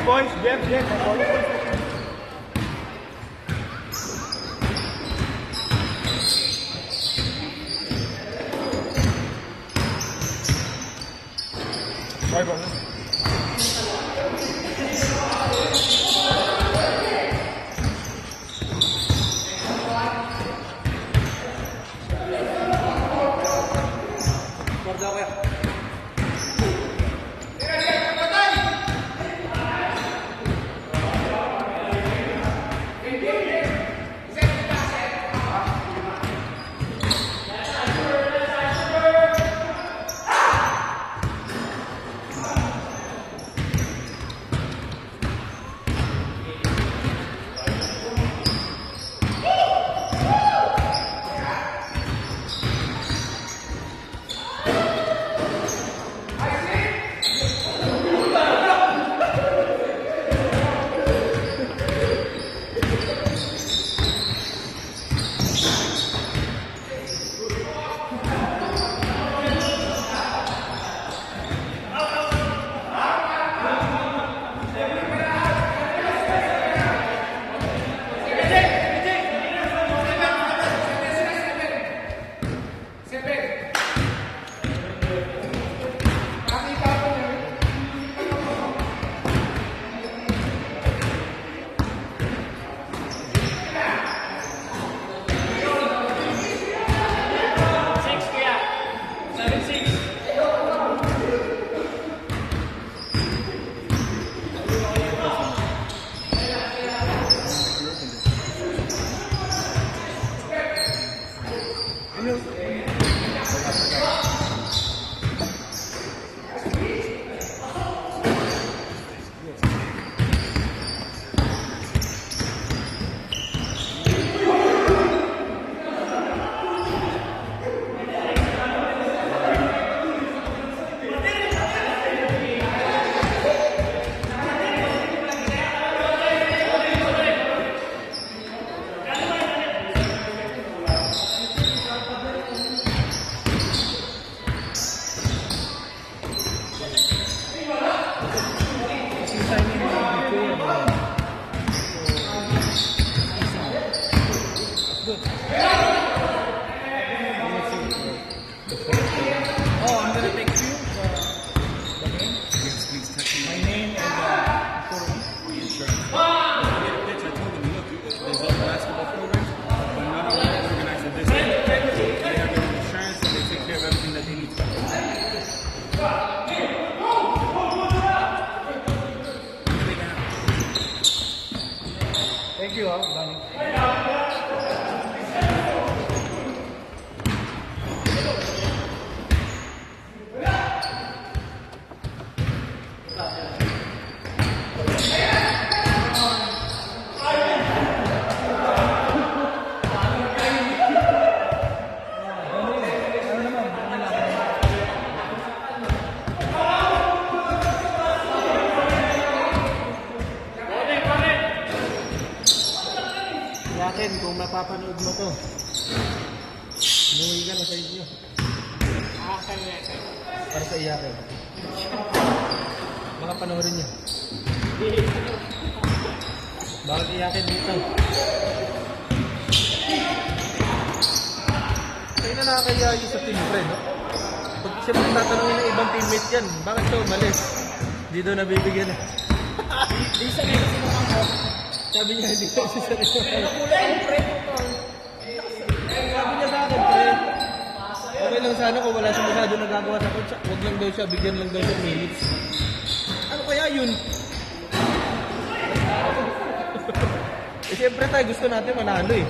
points, Jeff, may points. Bye, bye. Thank you, Yakin, kung mapapanood mo to, umuwi ka na sa inyo. Para sa iyakin. Mga panoorin niyo. Bakit iyakin dito? Kaya na nakakaya yung sa team friend, no? Pag siya tatanungin ng ibang teammate yan, bakit siya umalis? Di daw nabibigyan. Di sa nila sinukang ko. Sabi niya, hindi siya sisarili. Kulay ang pre mo to. Sabi niya sa akin, pre. Okay lang sana kung wala siya masyado nagagawa sa coach. Huwag lang daw siya, bigyan lang daw siya minutes. Ano kaya yun? Eh siyempre tayo, gusto natin manalo eh.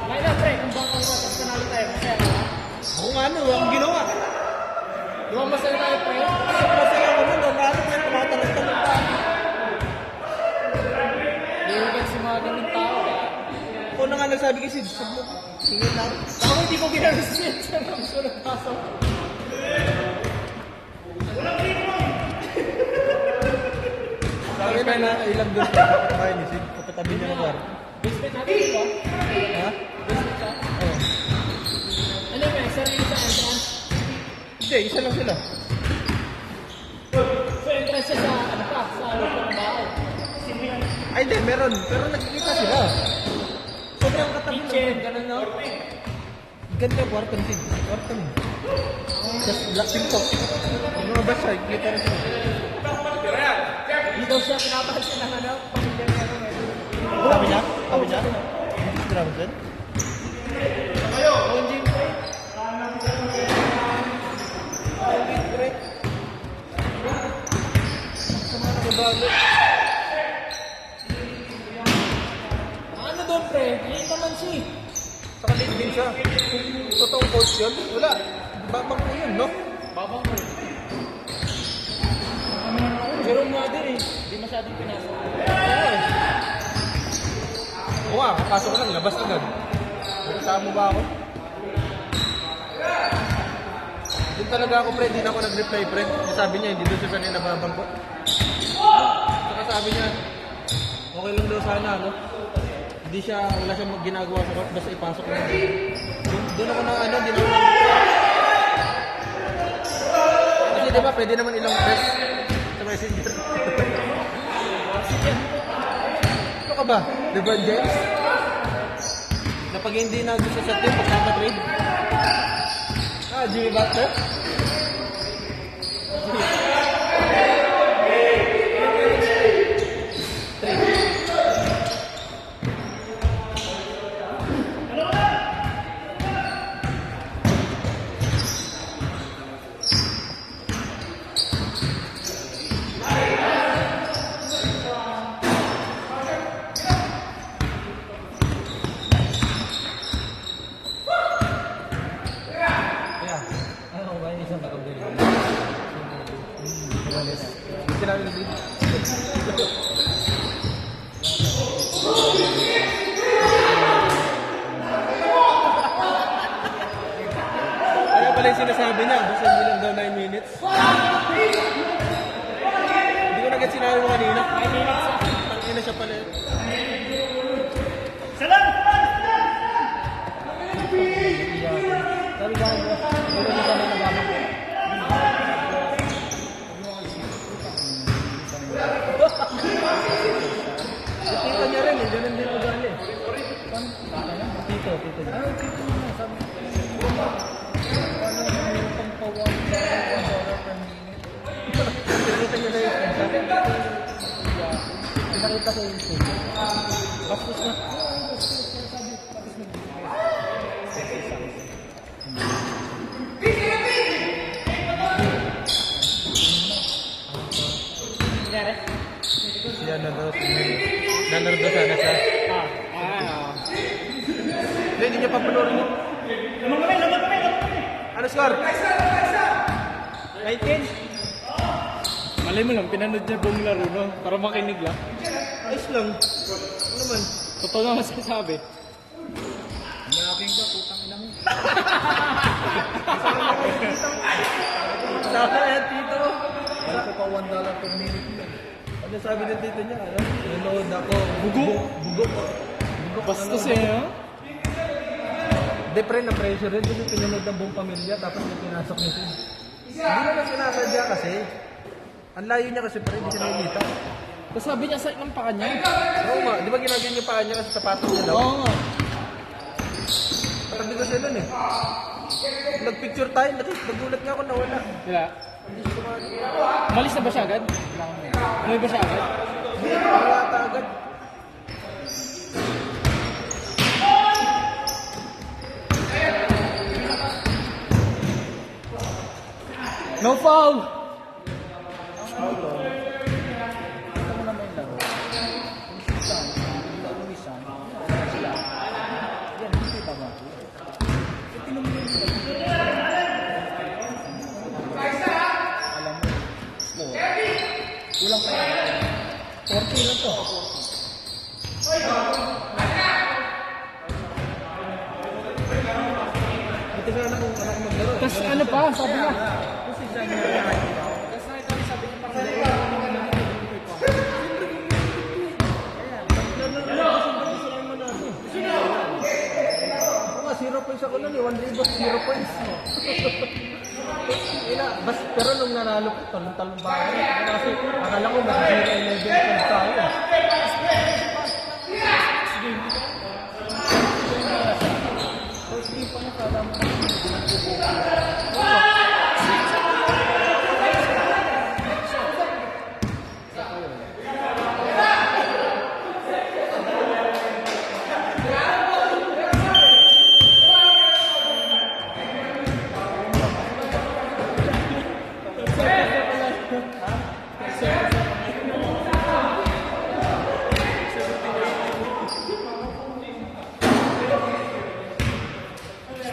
Ngayon na pre, kung bang kung tapos kanalo tayo, masaya ka. Ako nga ano, ang ginawa. Di ba masaya tayo pre? Masaya ako nun, nanalo kaya tumatalag-talag pa. Liwigan si mga ganun tao. Ako na nga nagsabi kasi, tingin na. Ako hindi ko ginagasin siya ng gusto ng pasok. Sabi na nakailang doon sa kapitbahay ni Sid, kapitabi niya ng bar. Basement natin ito. Ha? Basement siya. Oo. Ano ba, sarili sa entrance? Hindi, isa lang sila. So entrance siya sa ano pa, sa loob ng bahay. Ay, di, meron. Pero nagkikita sila. Sobrang katabi Kitchen. lang. Ganun, no? Ganda, kwartan feed. Kwartan. Just black pink top. Yung mga basa, kita rin sila. Hindi daw siya pinapansin ng ano, pamilya niya ano, Sabi niya? Sabi niya? Grabe dyan? Oh, hindi ko eh. Ano doon, pre? Late naman siya. Saka late din siya. Kung totoong coach yun, wala. Babang ko yun, no? Babang ko. Jerome Wader eh. Hindi masyadong pinasok. Oo nga, kapasok ko lang, labas agad. Kasama mo ba ako? Doon talaga ako, pre, hindi na ako nag-reply, pre. Sabi niya, hindi doon siya sanay nababang ko. Saka sabi niya, okay lang daw sana, no? Hindi siya, wala siyang ginagawa sa court, basta ipasok lang. Doon ako na, ano, hindi na ako kasi di ba, pwede naman ilang press sa messenger. Ano ka ba? LeBron James? Na pag hindi na gusto sa team, pagkaka-trade? Ah, Jimmy Butler? Ano ba yung isang nakabili? Hindi namin nabili. Kaya pala yung sinasabi niya, basta hindi lang daw 9 minutes. Hindi ko naging sinabi mo kanina. 5 minutes na. Tangina siya pala yun. Sabi ka mo, wala na kami nababang ko. Tito niya rin eh, ganun din ugali. Tito niya. Ah, tito niya, sabi ko. Paano yung pampawag sa $1 per minute? Nakita niya na yung pinakita ko yung tito. Bastos na. Nangyari? Siya na daw, nanardo sana siya. Hindi niya papanoorin yun. Ano score? 19? Malay mo lang, pinanood niya buong laro, no? Para makinig lang. Ayos lang. Ano naman? Totoo naman sinasabi. Malaking ka, putang ina mo. Saka yan, tito. Wala ko pa $1 per minute. Ano sabi ng tito niya? Ano? Nanood ako. Bugo. Bastos eh, no? Hindi, pre, na-pressure rin. Kasi pinanood ng buong pamilya, tapos may pinasok niya siya. Hindi naman sinasadya kasi. Ang layo niya kasi, pre, hindi siya nakikita. Tapos sabi niya sa ng paa niya. Oo nga, di ba ginagyan niya paa niya kasi sapatos niya daw? Oo nga. Katabi ko siya nun eh. Nag-picture tayo, nagulat nga ako nawala. Diba? Umalis na ba siya agad? Umuwi ba siya agad? Hindi, wala ata agad. No foul! Kulang pa yan. 40 lang to. Ito sana kung ano kung maglaro. Tapos ano pa, sabi niya. Kasi sabi niya. Oo nga, 0 points ako nun eh. 1 rebound, 0 points. Pero nung nanalo ko, talong-talong ba ako? Kasi akala ko naka 0-11 points tayo.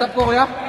Stop ko kuya.